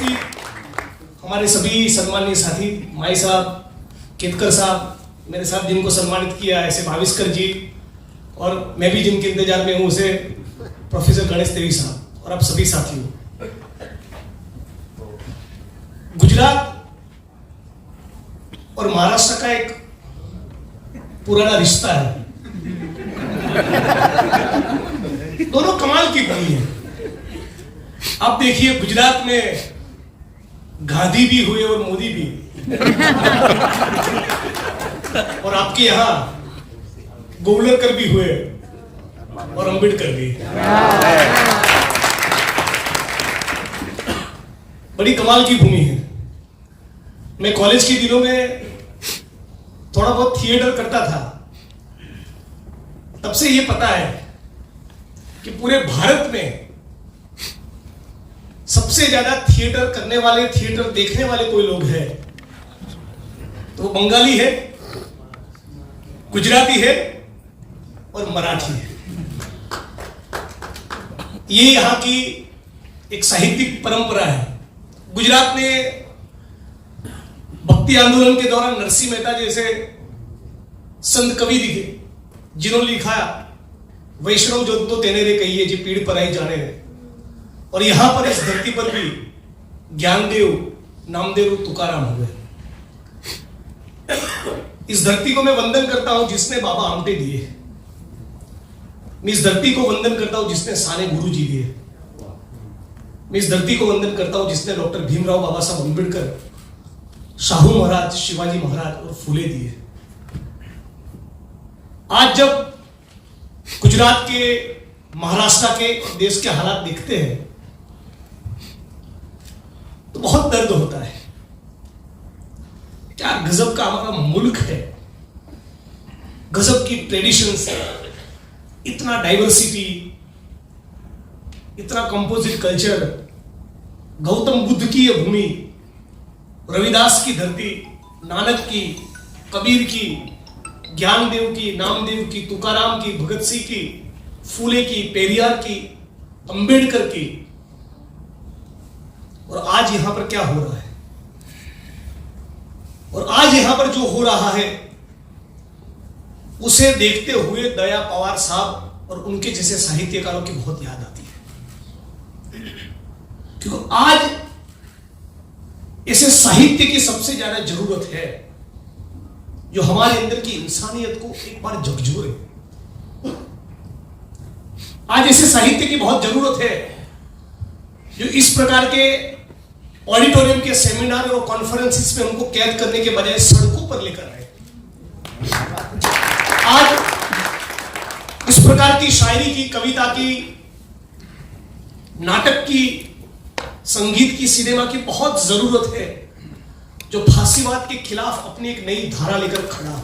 उपस्थित हमारे सभी सम्मानीय साथी, माई साहब, केतकर साहब, मेरे साथ जिनको सम्मानित किया ऐसे भाविस्कर जी, और मैं भी जिनके इंतजार में हूँ उसे प्रोफेसर गणेश देवी साहब, और आप सभी साथियों। गुजरात और महाराष्ट्र का एक पुराना रिश्ता है। दोनों कमाल की भूमि है। आप देखिए, गुजरात में गांधी भी हुए और मोदी भी, और आपके यहां गोवलकर भी हुए और अंबेडकर भी। बड़ी कमाल की भूमि है। मैं कॉलेज के दिनों में थोड़ा बहुत थिएटर करता था। तब से ये पता है कि पूरे भारत में सबसे ज्यादा थिएटर करने वाले, थिएटर देखने वाले कोई लोग हैं तो वो बंगाली है, गुजराती है और मराठी है। ये यहां की एक साहित्यिक परंपरा है। गुजरात में भक्ति आंदोलन के दौरान नरसिंह मेहता जैसे संत कवि दिखे, जिन्होंने लिखा वैष्णव जो तो तेने रे कहिए जी पीड़ पर आई जाने रे। और यहां पर इस धरती पर भी ज्ञानदेव, नामदेव, तुकाराम हुए। इस धरती को मैं वंदन करता हूं जिसने बाबा आमटे दिए। मैं इस धरती को वंदन करता हूं जिसने साने गुरु जी दिए। मैं इस धरती को वंदन करता हूं जिसने डॉक्टर भीमराव बाबा साहब अम्बेडकर, शाहू महाराज, शिवाजी महाराज और फूले दिए। आज जब गुजरात के, महाराष्ट्र के, देश के हालात देखते हैं तो बहुत दर्द होता है। क्या गजब का हमारा मुल्क है, गजब की ट्रेडिशंस है, इतना डाइवर्सिटी, इतना कंपोजिट कल्चर, गौतम बुद्ध की यह भूमि, रविदास की धरती, नानक की, कबीर की, ज्ञानदेव की, नामदेव की, तुकाराम की, भगत सिंह की, फूले की, पेरियार की, अंबेडकर की। और आज यहां पर क्या हो रहा है, और आज यहां पर जो हो रहा है उसे देखते हुए दया पवार साहब और उनके जैसे साहित्यकारों की बहुत याद आती है। क्योंकि आज ऐसे साहित्य की सबसे ज्यादा जरूरत है जो हमारे अंदर की इंसानियत को एक बार झकझोरे। आज ऐसे साहित्य की बहुत जरूरत है जो इस प्रकार के ऑडिटोरियम के सेमिनार और कॉन्फ्रेंसेस में हमको कैद करने के बजाय सड़कों पर लेकर आए। आज इस प्रकार की शायरी की, कविता की, नाटक की, संगीत की, सिनेमा की बहुत जरूरत है जो फांसीवाद के खिलाफ अपनी एक नई धारा लेकर खड़ा हो।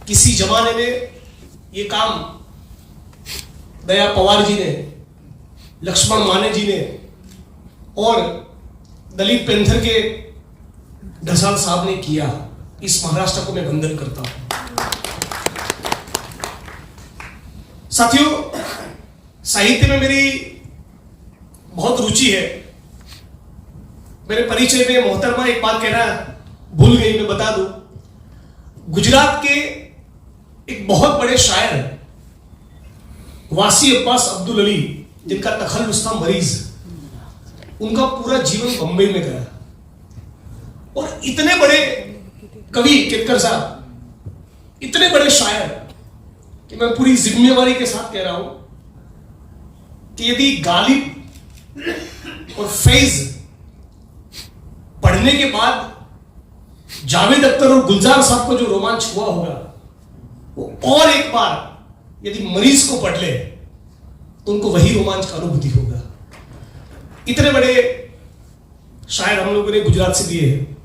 किसी जमाने में ये काम दया पवार जी ने, लक्ष्मण माने जी ने और दलित पैंथर के ढसाल साहब ने किया। इस महाराष्ट्र को मैं वंदन करता हूं। साथियों, साहित्य में मेरी बहुत रुचि है। मेरे परिचय में मोहतरमा एक बात कहना भूल गई, मैं बता दूं। गुजरात के एक बहुत बड़े शायर हैं वासी अब्बास अब्दुल अली, जिनका तखल्लुस था मरीज। उनका पूरा जीवन बंबई में गया। और इतने बड़े कवि केतकर साहब, इतने बड़े शायर कि मैं पूरी जिम्मेवारी के साथ कह रहा हूं कि यदि गालिब और फैज पढ़ने के बाद जावेद अख्तर और गुलजार साहब को जो रोमांच हुआ होगा, वो और एक बार यदि मरीज को पढ़ ले तो उनको वही रोमांच का अनुभूति होगा। इतने बड़े शायर हम लोगों ने गुजरात से दिए हैं।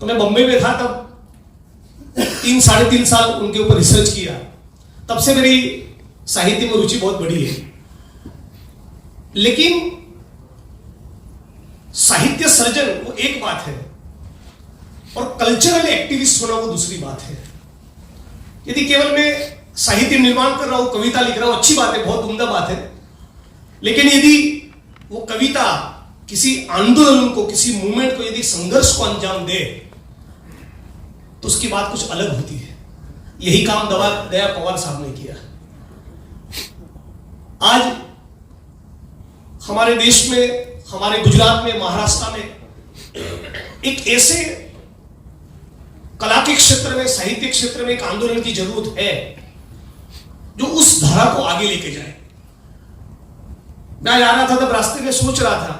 तो मैं बम्बई में था, तब 3-3.5 साल उनके ऊपर रिसर्च किया। तब से मेरी साहित्य में रुचि बहुत बड़ी है। लेकिन साहित्य सर्जन वो एक बात है और कल्चरल एक्टिविस्ट होना वो दूसरी बात है। यदि केवल मैं साहित्य निर्माण कर रहा हूं, कविता लिख रहा हूं, अच्छी बात है, बहुत उम्दा बात है। लेकिन यदि वो कविता किसी आंदोलन को, किसी मूवमेंट को, यदि संघर्ष को अंजाम दे तो उसकी बात कुछ अलग होती है। यही काम दया पवार साहब ने किया। आज हमारे देश में, हमारे गुजरात में, महाराष्ट्र में एक ऐसे कला के क्षेत्र में, साहित्य क्षेत्र में एक आंदोलन की जरूरत है जो उस धारा को आगे लेके जाए। मैं जा रहा था तब रास्ते में सोच रहा था,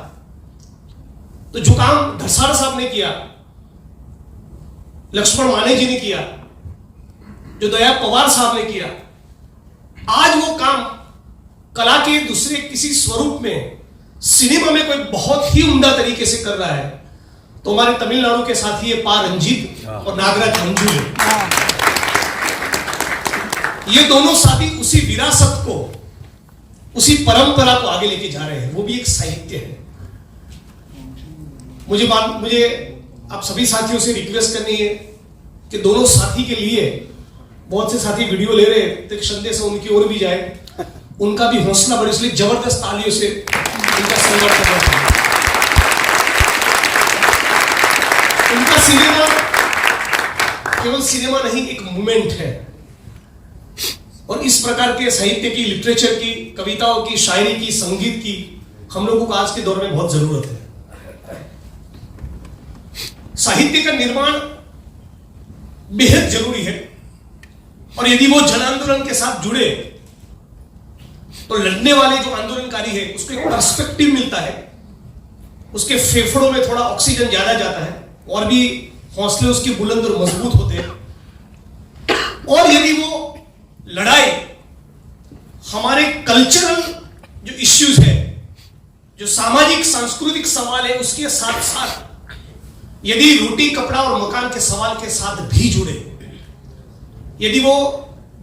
तो जो काम धरसाड़ साहब ने किया, लक्ष्मण माने जी ने किया, जो दया पवार साहब ने किया, आज वो काम कला के दूसरे किसी स्वरूप में सिनेमा में कोई बहुत ही उम्दा तरीके से कर रहा है, तो हमारे तमिलनाडु के साथी है पा रंजीत और नागराज मंजू है। ये दोनों साथी उसी विरासत को, उसी परंपरा को आगे लेके जा रहे हैं। वो भी एक साहित्य है। मुझे आप सभी साथियों से रिक्वेस्ट करनी है कि दोनों साथी के लिए, बहुत से साथी वीडियो ले रहे हैं, तो एक संदेश उनकी ओर भी जाए, उनका भी हौसला बढ़े, इसलिए जबरदस्त तालियों से उनका सम्मान करना चाहिए। उनका सिनेमा केवल सिनेमा नहीं, एक मूवमेंट है। और इस प्रकार के साहित्य की, लिटरेचर की, कविताओं की, शायरी की, संगीत की हम लोगों को आज के दौर में बहुत जरूरत है। साहित्य का निर्माण बेहद जरूरी है, और यदि वो जन आंदोलन के साथ जुड़े तो लड़ने वाले जो आंदोलनकारी है उसको एक पर्सपेक्टिव मिलता है, उसके फेफड़ों में थोड़ा ऑक्सीजन ज्यादा जाता है, और भी हौसले उसके बुलंद और मजबूत होते हैं। और यदि वो लड़ाई हमारे कल्चरल जो इश्यूज है, जो सामाजिक सांस्कृतिक सवाल है, उसके साथ साथ यदि रोटी कपड़ा और मकान के सवाल के साथ भी जुड़े, यदि वो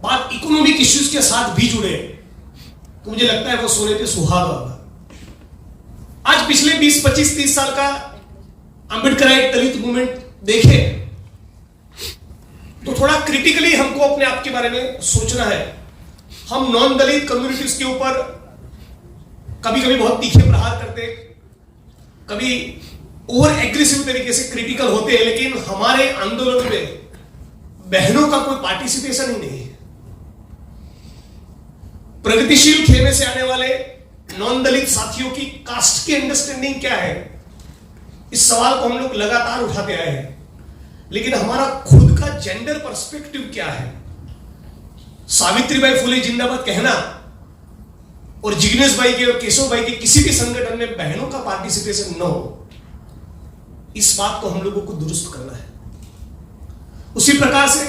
बात इकोनॉमिक इश्यूज के साथ भी जुड़े, तो मुझे लगता है वो सोने पे सुहागा होगा। आज पिछले 20, 25, 30 साल का अम्बेडकराइट दलित मूवमेंट देखे तो थोड़ा क्रिटिकली हमको अपने आप के बारे में सोचना है। हम नॉन दलित कम्युनिटीज के ऊपर कभी कभी बहुत तीखे प्रहार करते, कभी ओवर एग्रेसिव तरीके से क्रिटिकल होते हैं, लेकिन हमारे आंदोलन में बहनों का कोई पार्टिसिपेशन ही नहीं है। प्रगतिशील खेमे से आने वाले नॉन दलित साथियों की कास्ट की अंडरस्टैंडिंग क्या है, इस सवाल को हम लोग लगातार उठाते आए हैं, लेकिन हमारा खुद का जेंडर पर्सपेक्टिव क्या है। सावित्रीबाई फुले जिंदाबाद कहना और जिग्नेश भाई के और केशव भाई के किसी भी संगठन में बहनों का पार्टिसिपेशन न हो, इस बात को हम लोगों को दुरुस्त करना है। उसी प्रकार से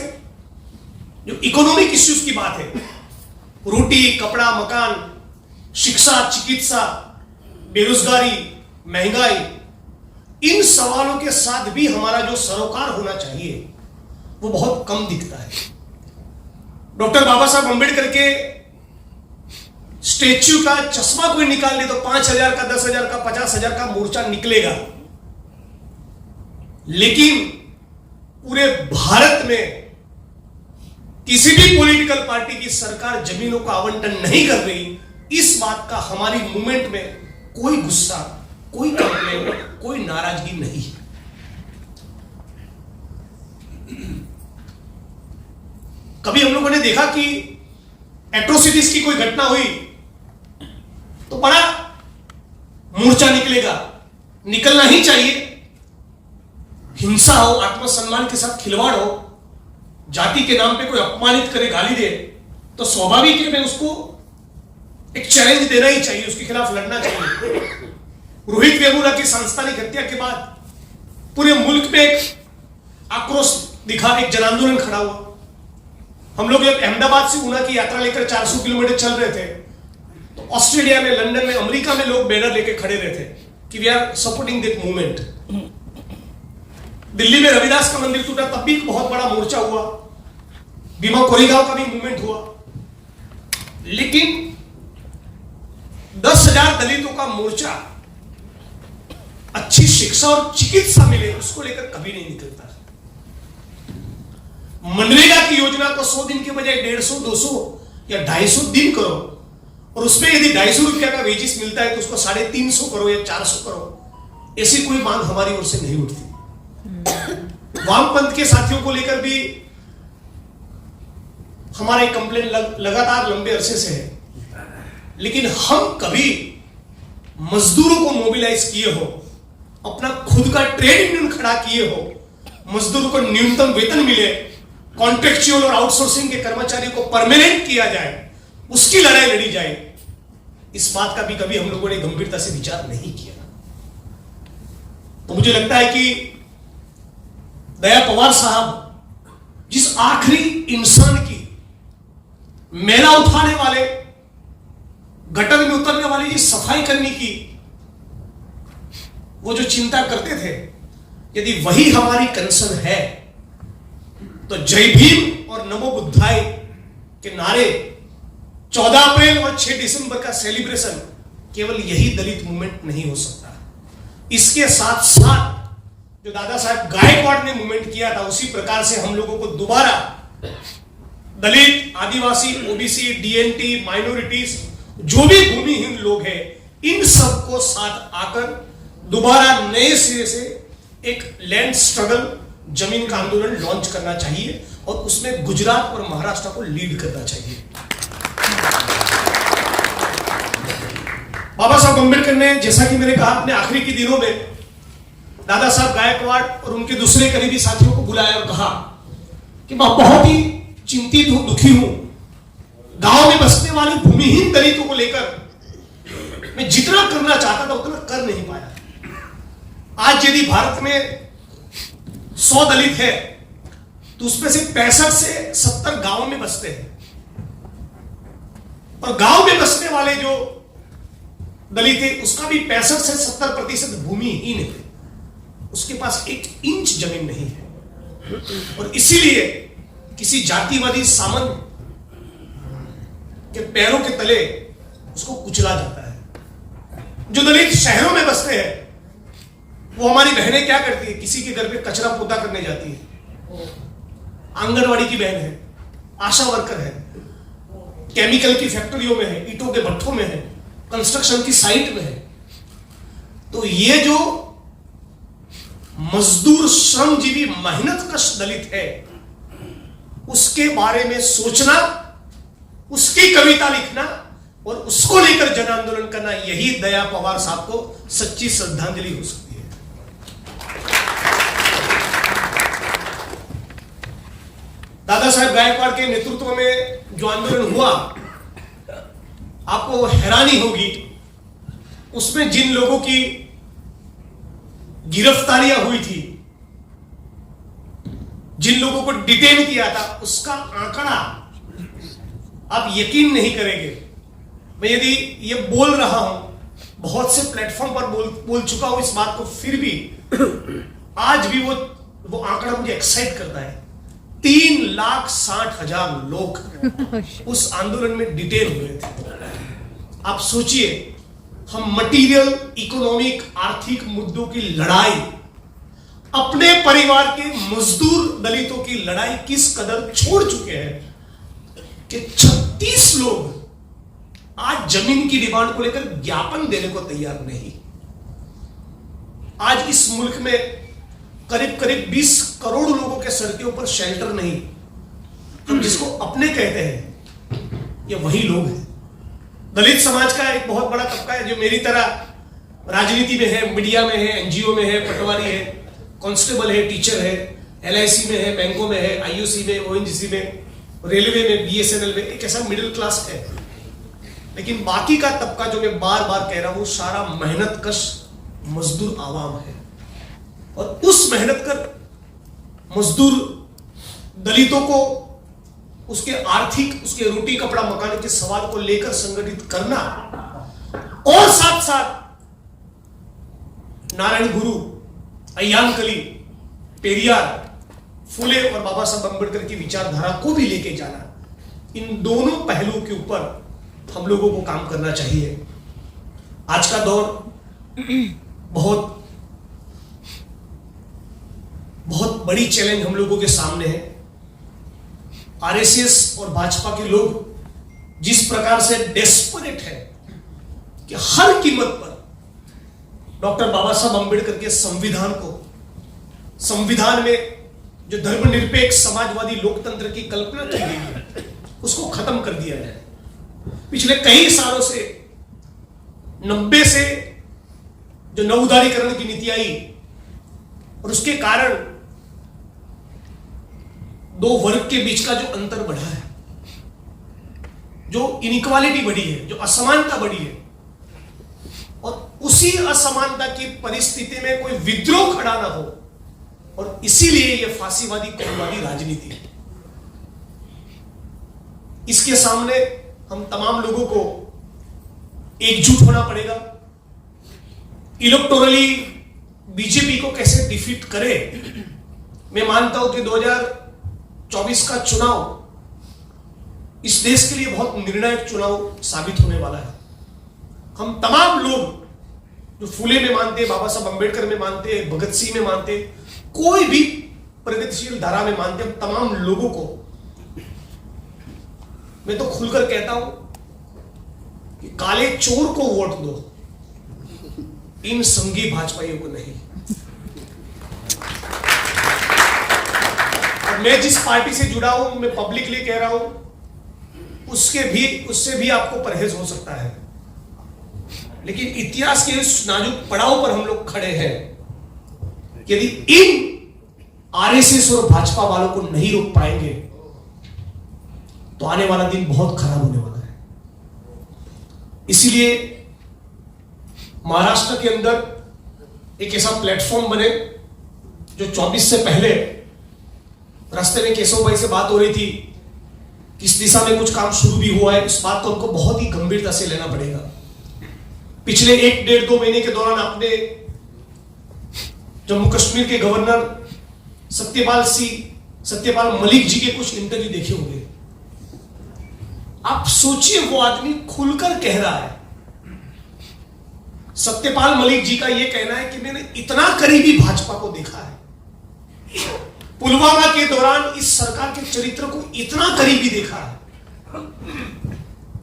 जो इकोनॉमिक इश्यूज की बात है, रोटी कपड़ा मकान, शिक्षा चिकित्सा, बेरोजगारी, महंगाई, इन सवालों के साथ भी हमारा जो सरोकार होना चाहिए वो बहुत कम दिखता है। डॉक्टर बाबा साहब अंबेडकर के स्टेच्यू का चश्मा कोई निकाल दे तो 5,000 का, 10,000 का, 50,000 का मोर्चा निकलेगा, लेकिन पूरे भारत में किसी भी पॉलिटिकल पार्टी की सरकार जमीनों का आवंटन नहीं कर रही, इस बात का हमारी मूवमेंट में कोई गुस्सा, कोई कंप्लेन, कोई नाराजगी नहीं है। कभी हम लोगों ने देखा कि एट्रोसिटीज की कोई घटना हुई तो बड़ा मोर्चा निकलेगा, निकलना ही चाहिए। हिंसा हो, आत्मसम्मान के साथ खिलवाड़ हो, जाति के नाम पे कोई अपमानित करे, गाली दे, तो स्वाभाविक है मैं उसको एक चैलेंज देना ही चाहिए, उसके खिलाफ लड़ना चाहिए। रोहित वेमुला की सांस्थानिक हत्या के बाद पूरे मुल्क में एक आक्रोश दिखा, एक जन आंदोलन खड़ा हुआ। हम लोग जब अहमदाबाद से ऊना की यात्रा लेकर 400 किलोमीटर चल रहे थे तो ऑस्ट्रेलिया में, लंदन में, अमेरिका में लोग बैनर लेके खड़े रहे थे कि we are supporting that movement. Delhi में रविदास का मंदिर टूटा तब भी बहुत बड़ा मोर्चा हुआ, भीमा कोरेगांव का भी मूवमेंट हुआ, लेकिन 10,000 दलितों का मोर्चा, अच्छी शिक्षा और चिकित्सा मिले, उसको लेकर कभी नहीं निकलता। मनरेगा की योजना को 100 दिन के बजाय 150, 200 या 250 दिन करो, और उसमें यदि 250 रुपया का वेजिस मिलता है तो उसको 350 करो या 400 करो। ऐसी कोई मांग हमारी ओर से नहीं उठती। वामपंथ के साथियों को लेकर भी हमारे कंप्लेन लगातार लंबे अरसे से है, लेकिन हम कभी मजदूरों को मोबिलाइज किए हो, अपना खुद का ट्रेड यूनियन खड़ा किए हो, मजदूरों को न्यूनतम वेतन मिले, कॉन्ट्रेक्चुअल और आउटसोर्सिंग के कर्मचारियों को परमानेंट किया जाए, उसकी लड़ाई लड़ी जाए, इस बात का भी कभी हम लोगों ने गंभीरता से विचार नहीं किया। तो मुझे लगता है कि दया पवार साहब जिस आखिरी इंसान की मैला उठाने वाले, गटर में उतरने वाली जिस सफाई करने की वो जो चिंता करते थे, यदि वही हमारी कंसर्न है तो जय भीम और नमो बुद्धाय के नारे 14 अप्रैल और 6 दिसंबर का सेलिब्रेशन केवल यही दलित मूवमेंट नहीं हो सकता। इसके साथ साथ जो दादा साहब गायकवाड़ ने मूवमेंट किया था, उसी प्रकार से हम लोगों को दोबारा दलित, आदिवासी, ओबीसी, डीएनटी, माइनॉरिटीज, जो भी भूमिहीन लोग हैं, इन सबको साथ आकर दोबारा नए सिरे से एक लैंड स्ट्रगल, जमीन का आंदोलन लॉन्च करना चाहिए और उसमें गुजरात और महाराष्ट्र को लीड करना चाहिए। बाबा साहब अम्बेडकर ने, जैसा कि मैंने कहा, अपने आखिरी के दिनों में दादा साहब गायकवाड़ और उनके दूसरे करीबी साथियों को बुलाया और कहा कि मैं बहुत ही चिंतित हूं, दुखी हूं, गांव में बसने वाले भूमिहीन दलितों को लेकर मैं जितना करना चाहता था उतना कर नहीं पाया। आज यदि भारत में 100 दलित है तो उसमें से 65 से 70 गांव में बसते हैं, और गांव में बसने वाले जो दलित है उसका भी 65 से 70% भूमिहीन है, उसके पास 1 इंच जमीन नहीं है। और इसीलिए किसी जातिवादी सामंत के पैरों के तले उसको कुचला जाता है। जो दलित शहरों में बसते हैं, वो हमारी बहनें क्या करती है, किसी के घर पे कचरा पोता करने जाती है, आंगनवाड़ी की बहन है, आशा वर्कर है, केमिकल की फैक्ट्रियों में है, ईंटों के भट्ठों में है, कंस्ट्रक्शन की साइट में है। तो ये जो मजदूर, श्रमजीवी, मेहनतकश दलित है, उसके बारे में सोचना, उसकी कविता लिखना और उसको लेकर जन आंदोलन करना, यही दया पवार साहब को सच्ची श्रद्धांजलि हो सकती है। दादा साहब गायकवाड़ के नेतृत्व में जो आंदोलन हुआ, आपको हैरानी होगी, उसमें जिन लोगों की गिरफ्तारियां हुई थी, जिन लोगों को डिटेन किया था, उसका आंकड़ा आप यकीन नहीं करेंगे। मैं यदि ये बोल रहा हूं, बहुत से प्लेटफॉर्म पर बोल चुका हूं इस बात को, फिर भी आज भी वो आंकड़ा मुझे एक्साइट करता है। 3,60,000 लोग उस आंदोलन में डिटेन हुए थे। आप सोचिए, हम मटेरियल, इकोनॉमिक, आर्थिक मुद्दों की लड़ाई, अपने परिवार के मजदूर दलितों की लड़ाई किस कदर छोड़ चुके हैं कि 36 लोग आज जमीन की डिमांड को लेकर ज्ञापन देने को तैयार नहीं। आज इस मुल्क में करीब करीब 20 करोड़ लोगों के सर के ऊपर शेल्टर नहीं। हम जिसको अपने कहते हैं, ये वही लोग हैं। दलित समाज का एक बहुत बड़ा तबका है जो मेरी तरह राजनीति में है, मीडिया में है, एनजीओ में है, पटवारी है, कांस्टेबल है, टीचर है, एलआईसी में है, बैंकों में है, आईयूसी में, ओएनजीसी में, रेलवे में, बीएसएनएल में, एक ऐसा मिडिल क्लास है। लेकिन बाकी का तबका जो मैं बार बार कह रहा हूं, सारा मेहनतकश मजदूर आवाम है। और उस मेहनत कर मजदूर दलितों को उसके आर्थिक, उसके रोटी कपड़ा मकान के सवाल को लेकर संगठित करना, और साथ साथ नारायण गुरु, अय्यांकली, पेरियार, फुले और बाबा साहब अम्बेडकर की विचारधारा को भी लेके जाना, इन दोनों पहलुओं के ऊपर हम लोगों को काम करना चाहिए। आज का दौर बहुत बड़ी चैलेंज हम लोगों के सामने है। आरएसएस और भाजपा के लोग जिस प्रकार से डेस्परेट है कि हर कीमत पर डॉक्टर बाबा साहब अम्बेडकर के संविधान को, संविधान में जो धर्मनिरपेक्ष समाजवादी लोकतंत्र की कल्पना की गई है उसको खत्म कर दिया जाए। पिछले कई सालों से 90 से जो नवउदारीकरण की नीति आई और उसके कारण दो वर्ग के बीच का जो अंतर बढ़ा है, जो इनइक्वालिटी बढ़ी है, जो असमानता बढ़ी है, और उसी असमानता की परिस्थिति में कोई विद्रोह खड़ा ना हो, और इसीलिए यह फांसीवादी कौमवादी राजनीति है। इसके सामने हम तमाम लोगों को एकजुट होना पड़ेगा। इलेक्टोरली बीजेपी को कैसे डिफीट करे, मैं मानता हूं कि 2024 का चुनाव इस देश के लिए बहुत निर्णायक चुनाव साबित होने वाला है। हम तमाम लोग जो फुले में मानते, बाबा साहब अंबेडकर में मानते, भगत सिंह में मानते, कोई भी प्रगतिशील धारा में मानते, हम तमाम लोगों को मैं तो खुलकर कहता हूं कि काले चोर को वोट दो, इन संघी भाजपाइयों को नहीं। और मैं जिस पार्टी से जुड़ा हूं, मैं पब्लिकली कह रहा हूं, उससे भी आपको परहेज हो सकता है, लेकिन इतिहास के इस नाजुक पड़ाव पर हम लोग खड़े हैं। यदि इन आरएसएस और भाजपा वालों को नहीं रोक पाएंगे तो आने वाला दिन बहुत खराब होने वाला है। इसीलिए महाराष्ट्र के अंदर एक ऐसा प्लेटफॉर्म बने जो 24 से पहले, रास्ते में केशव भाई से बात हो रही थी, इस दिशा में कुछ काम शुरू भी हुआ है, इस बात को हमको बहुत ही गंभीरता से लेना पड़ेगा। पिछले 1-1.5-2 महीने के दौरान आपने जम्मू कश्मीर के गवर्नर सत्यपाल मलिक जी के कुछ इंटरव्यू देखे होंगे। आप सोचिए, वो आदमी खुलकर कह रहा है, सत्यपाल मलिक जी का यह कहना है कि मैंने इतना करीबी भाजपा को देखा है, पुलवामा के दौरान इस सरकार के चरित्र को इतना करीबी देखा है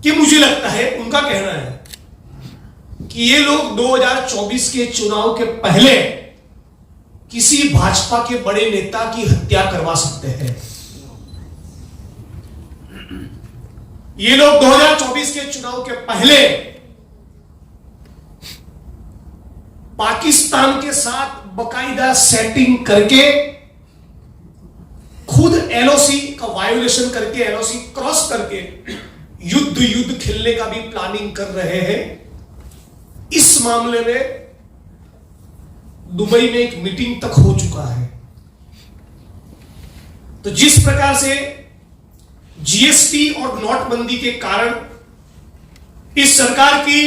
कि मुझे लगता है, उनका कहना है कि ये लोग 2024 के चुनाव के पहले किसी भाजपा के बड़े नेता की हत्या करवा सकते हैं। ये लोग 2024 के चुनाव के पहले पाकिस्तान के साथ बकायदा सेटिंग करके, खुद एलओसी का वायोलेशन करके, एलओसी क्रॉस करके युद्ध खेलने का भी प्लानिंग कर रहे हैं। इस मामले में दुबई में एक मीटिंग तक हो चुका है। तो जिस प्रकार से जीएसटी और नोटबंदी के कारण, इस सरकार की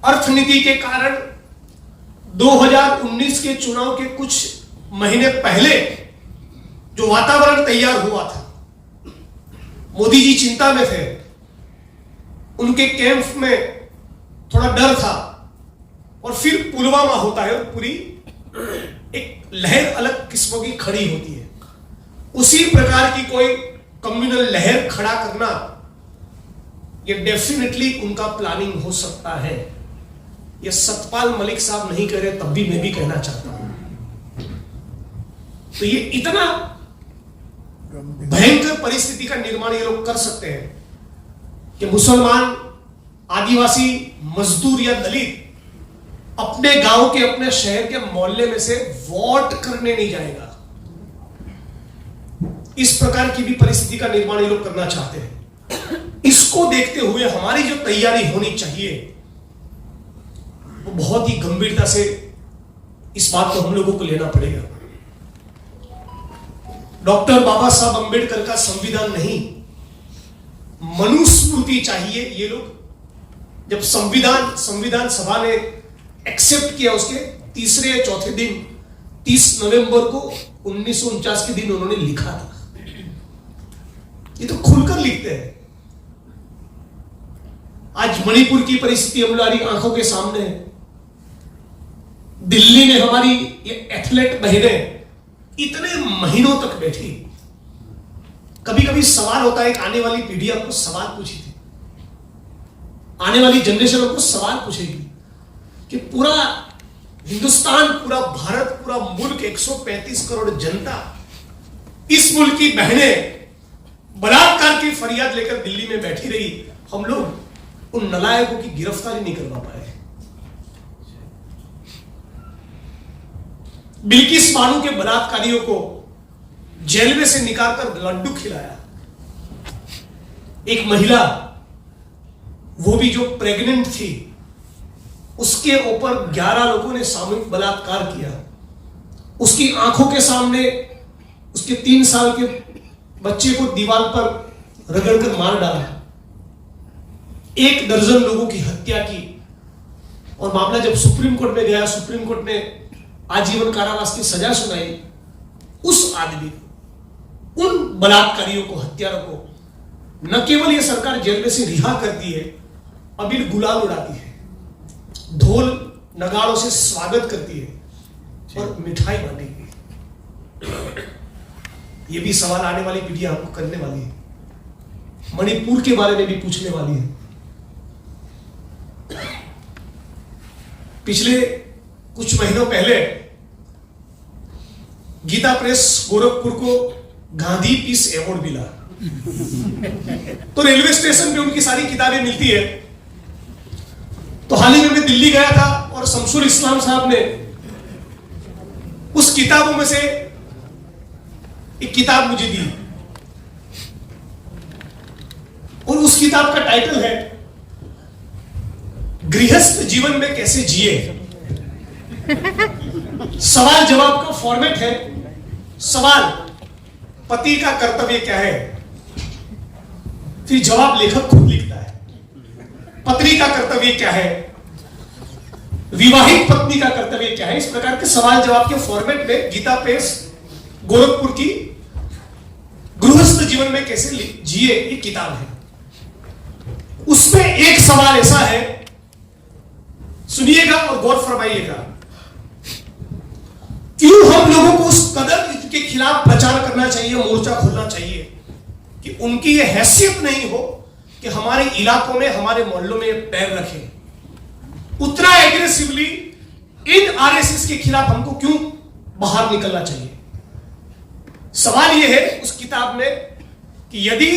अर्थनीति के कारण 2019 के चुनाव के कुछ महीने पहले जो वातावरण तैयार हुआ था, मोदी जी चिंता में थे, उनके कैंप में थोड़ा डर था, और फिर पुलवामा होता है और पूरी एक लहर अलग किस्मों की खड़ी होती है। उसी प्रकार की कोई कम्युनल लहर खड़ा करना, यह डेफिनेटली उनका प्लानिंग हो सकता है। यह सतपाल मलिक साहब नहीं कह रहे, तब भी मैं भी कहना चाहता हूं। तो ये इतना भयंकर परिस्थिति का निर्माण ये लोग कर सकते हैं कि मुसलमान, आदिवासी, मजदूर या दलित अपने गांव के, अपने शहर के मोहल्ले में से वोट करने नहीं जाएगा। इस प्रकार की भी परिस्थिति का निर्माण ये लोग करना चाहते हैं। इसको देखते हुए हमारी जो तैयारी होनी चाहिए वो बहुत ही गंभीरता से इस बात को हम लोगों को लेना पड़ेगा। डॉक्टर बाबा साहब अंबेडकर का संविधान नहीं, मनुस्मृति चाहिए। ये लोग जब संविधान सभा ने एक्सेप्ट किया, उसके तीसरे या चौथे दिन 30 नवंबर को 1949 के दिन उन्होंने लिखा था। ये तो खुलकर लिखते हैं। आज मणिपुर की परिस्थिति हमारी आंखों के सामने है। दिल्ली में हमारी ये एथलेट बहनें इतने महीनों तक बैठी। कभी कभी सवाल होता है कि आने वाली पीढ़ी आपको सवाल पूछी थी, आने वाली जनरेशन आपको सवाल पूछेगी कि पूरा हिंदुस्तान, पूरा भारत, पूरा मुल्क, 135 करोड़ जनता, इस मुल्क की बहनें बलात्कार की फरियाद लेकर दिल्ली में बैठी रही, हम लोग उन नालायकों की गिरफ्तारी नहीं करवा पाए। बिल्किस बानो के बलात्कारियों को जेल में से निकालकर लड्डू खिलाया। एक महिला, वो भी जो प्रेग्नेंट थी, उसके ऊपर 11 लोगों ने सामूहिक बलात्कार किया। उसकी आंखों के सामने उसके 3 साल के बच्चे को दीवार पर रगड़कर मार डाला। 1 दर्जन लोगों की हत्या की। और मामला जब सुप्रीम कोर्ट में गया, सुप्रीम कोर्ट ने आजीवन कारावास की सजा सुनाई। उस आदमी, उन बलात्कारियों को, हत्यारों को न केवल ये सरकार जेल में से रिहा करती है, अबीर गुलाल उड़ाती है, ढोल नगाड़ों से स्वागत करती है और मिठाई बांटेगी। ये भी सवाल आने वाली पीढ़ी हमको करने वाली है, मणिपुर के बारे में भी पूछने वाली है। पिछले कुछ महीनों पहले गीता प्रेस गोरखपुर को गांधी पीस अवार्ड मिला। तो रेलवे स्टेशन पे उनकी सारी किताबें मिलती है। तो हाल ही में मैं दिल्ली गया था और शमसुल इस्लाम साहब ने उस किताबों में से एक किताब मुझे दी, और उस किताब का टाइटल है गृहस्थ जीवन में कैसे जिए। सवाल जवाब का फॉर्मेट है। सवाल, पति का कर्तव्य क्या है, फिर जवाब लेखक खुद लिखता है। पत्नी का कर्तव्य क्या है, विवाहित पत्नी का कर्तव्य क्या है। इस प्रकार के सवाल जवाब के फॉर्मेट में गीता प्रेस गोरखपुर की गृहस्थ जीवन में कैसे जिए ये किताब है। उसमें एक सवाल ऐसा है, सुनिएगा और गौर फरमाइएगा, क्यों हम लोगों को उस कदर के खिलाफ प्रचार करना चाहिए, मोर्चा खोलना चाहिए कि उनकी ये हैसियत नहीं हो कि हमारे इलाकों में, हमारे मोहल्लों में पैर रखें। उतना एग्रेसिवली इन आरएसएस के खिलाफ हमको क्यों बाहर निकलना चाहिए। सवाल यह है उस किताब में कि यदि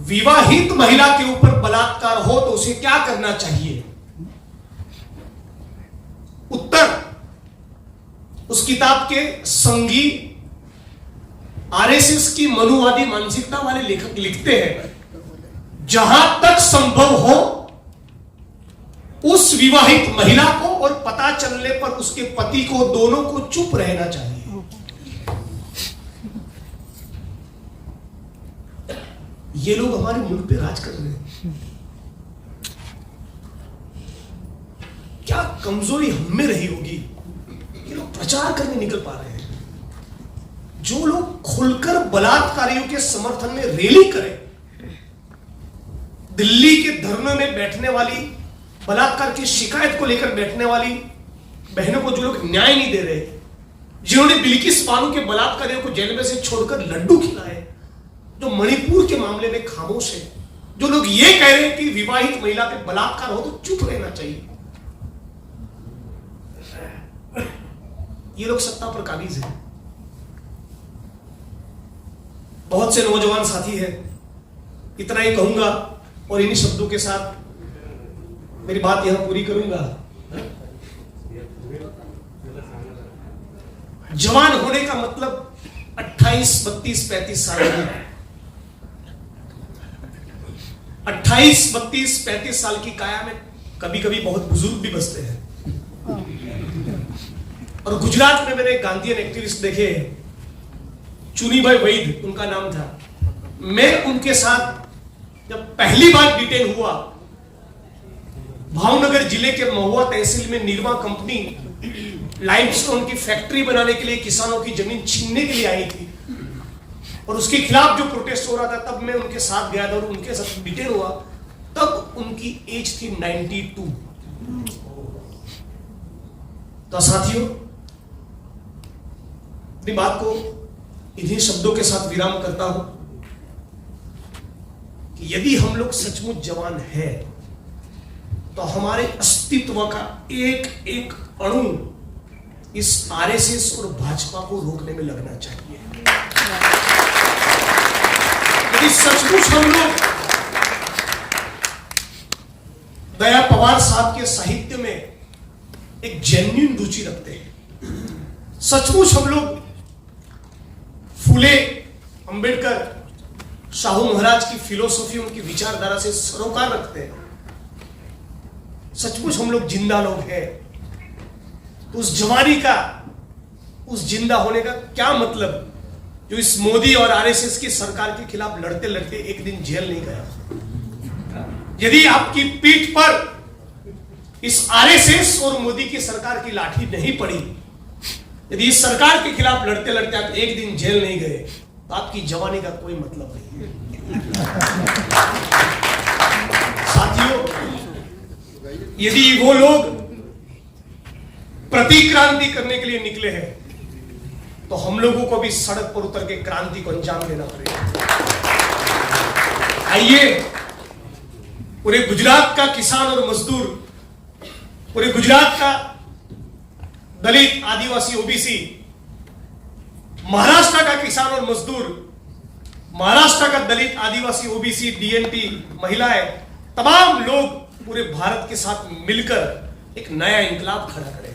विवाहित महिला के ऊपर बलात्कार हो तो उसे क्या करना चाहिए। उत्तर उस किताब के संगी आरएसएस की मनुवादी मानसिकता वाले लेखक लिखते हैं, जहां तक संभव हो उस विवाहित महिला को और पता चलने पर उसके पति को, दोनों को चुप रहना चाहिए। ये लोग हमारे मुल्क पे राज कर रहे हैं। क्या कमजोरी हम में रही होगी, ये लोग प्रचार करने निकल पा रहे हैं। जो लोग खुलकर बलात्कारियों के समर्थन में रैली करें, दिल्ली के धरने में बैठने वाली, बलात्कार की शिकायत को लेकर बैठने वाली बहनों को जो लोग न्याय नहीं दे रहे, जिन्होंने बिल्किस बानो के बलात्कारियों को जेल में से छोड़कर लड्डू खिलाए, जो मणिपुर के मामले में खामोश है, जो लोग ये कह रहे हैं कि विवाहित महिला पे बलात्कार हो तो चुप रहना चाहिए, ये लोग सत्ता पर काबिज है। बहुत से नौजवान साथी हैं। इतना ही कहूंगा और इन्हीं शब्दों के साथ मेरी बात यहां पूरी करूंगा। जवान होने का मतलब 28, 32, 35 साल की 28, 32, 35 साल की काया में कभी कभी बहुत बुजुर्ग भी बसते हैं। और गुजरात में मैंने गांधीयन एक्टिविस्ट देखे, चुनीभाई वैद उनका नाम था। मैं उनके साथ जब पहली बार डिटेन हुआ, भावनगर जिले के महुआ तहसील में निरमा कंपनी लाइमस्टोन की फैक्ट्री बनाने के लिए किसानों की जमीन छीनने के लिए आई थी, और उसके खिलाफ जो प्रोटेस्ट हो रहा था, तब मैं उनके साथ गया था और उनके साथ डिटेन हुआ। तब उनकी एज थी 92। तो साथियों, अपनी बात को इन्हीं शब्दों के साथ विराम करता हूं कि यदि हम लोग सचमुच जवान हैं तो हमारे अस्तित्व का एक एक अणु इस आरएसएस और भाजपा को रोकने में लगना चाहिए। यदि सचमुच हम लोग दया पवार साहब के साहित्य में एक जेन्युइन रुचि रखते हैं, सचमुच हम लोग फूले, अंबेडकर, शाहू महाराज की फिलोसॉफी, उनकी विचारधारा से सरोकार रखते हैं, सचमुच हम लोग जिंदा लोग हैं, तो उस जवानी का, उस जिंदा होने का क्या मतलब जो इस मोदी और आरएसएस की सरकार के खिलाफ लड़ते लड़ते एक दिन जेल नहीं गया। यदि आपकी पीठ पर इस आरएसएस और मोदी की सरकार की लाठी नहीं पड़ी, यदि इस सरकार के खिलाफ लड़ते लड़ते आप एक दिन जेल नहीं गए, तो आपकी जवानी का कोई मतलब नहीं है। साथियों, यदि वो लोग प्रतिक्रांति करने के लिए निकले हैं, तो हम लोगों को भी सड़क पर उतर के क्रांति को अंजाम देना पड़ेगा। आइए, पूरे गुजरात का किसान और मजदूर, पूरे गुजरात का दलित, आदिवासी, ओबीसी, महाराष्ट्र का किसान और मजदूर, महाराष्ट्र का दलित, आदिवासी, ओबीसी, डीएनटी, महिलाएं, तमाम लोग पूरे भारत के साथ मिलकर एक नया इंकलाब खड़ा करें,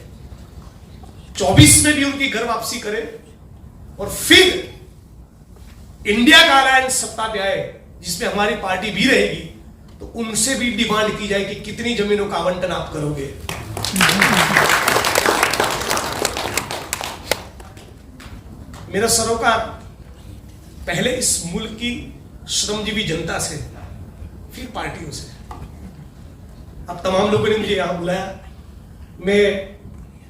24 में भी उनकी घर वापसी करें, और फिर इंडिया का अलायंस सत्ता पे आए जिसमें हमारी पार्टी भी रहेगी, तो उनसे भी डिमांड की जाए कि कितनी जमीनों का आवंटन आप करोगे। मेरा सरोकार पहले इस मुल्क की श्रमजीवी जनता से, फिर पार्टियों से। अब तमाम लोगों ने मुझे यहां बुलाया, मैं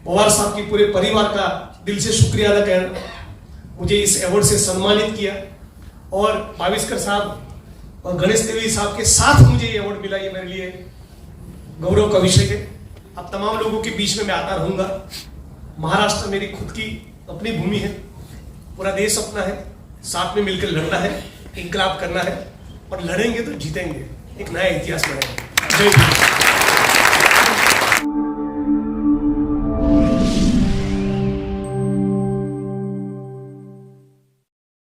पवार साहब की पूरे परिवार का दिल से शुक्रिया अदा कर, मुझे इस अवार्ड से सम्मानित किया, और भाविस्कर साहब और गणेश देवी साहब के साथ मुझे ये अवार्ड मिला, ये मेरे लिए गौरव का विषय है। अब तमाम लोगों के बीच में मैं आता रहूंगा। महाराष्ट्र मेरी खुद की अपनी भूमि है, पूरा देश अपना है, साथ में मिलकर लड़ना है, इंकलाब करना है, और लड़ेंगे तो जीतेंगे, एक नया इतिहास बनाएंगे। जय हिंद।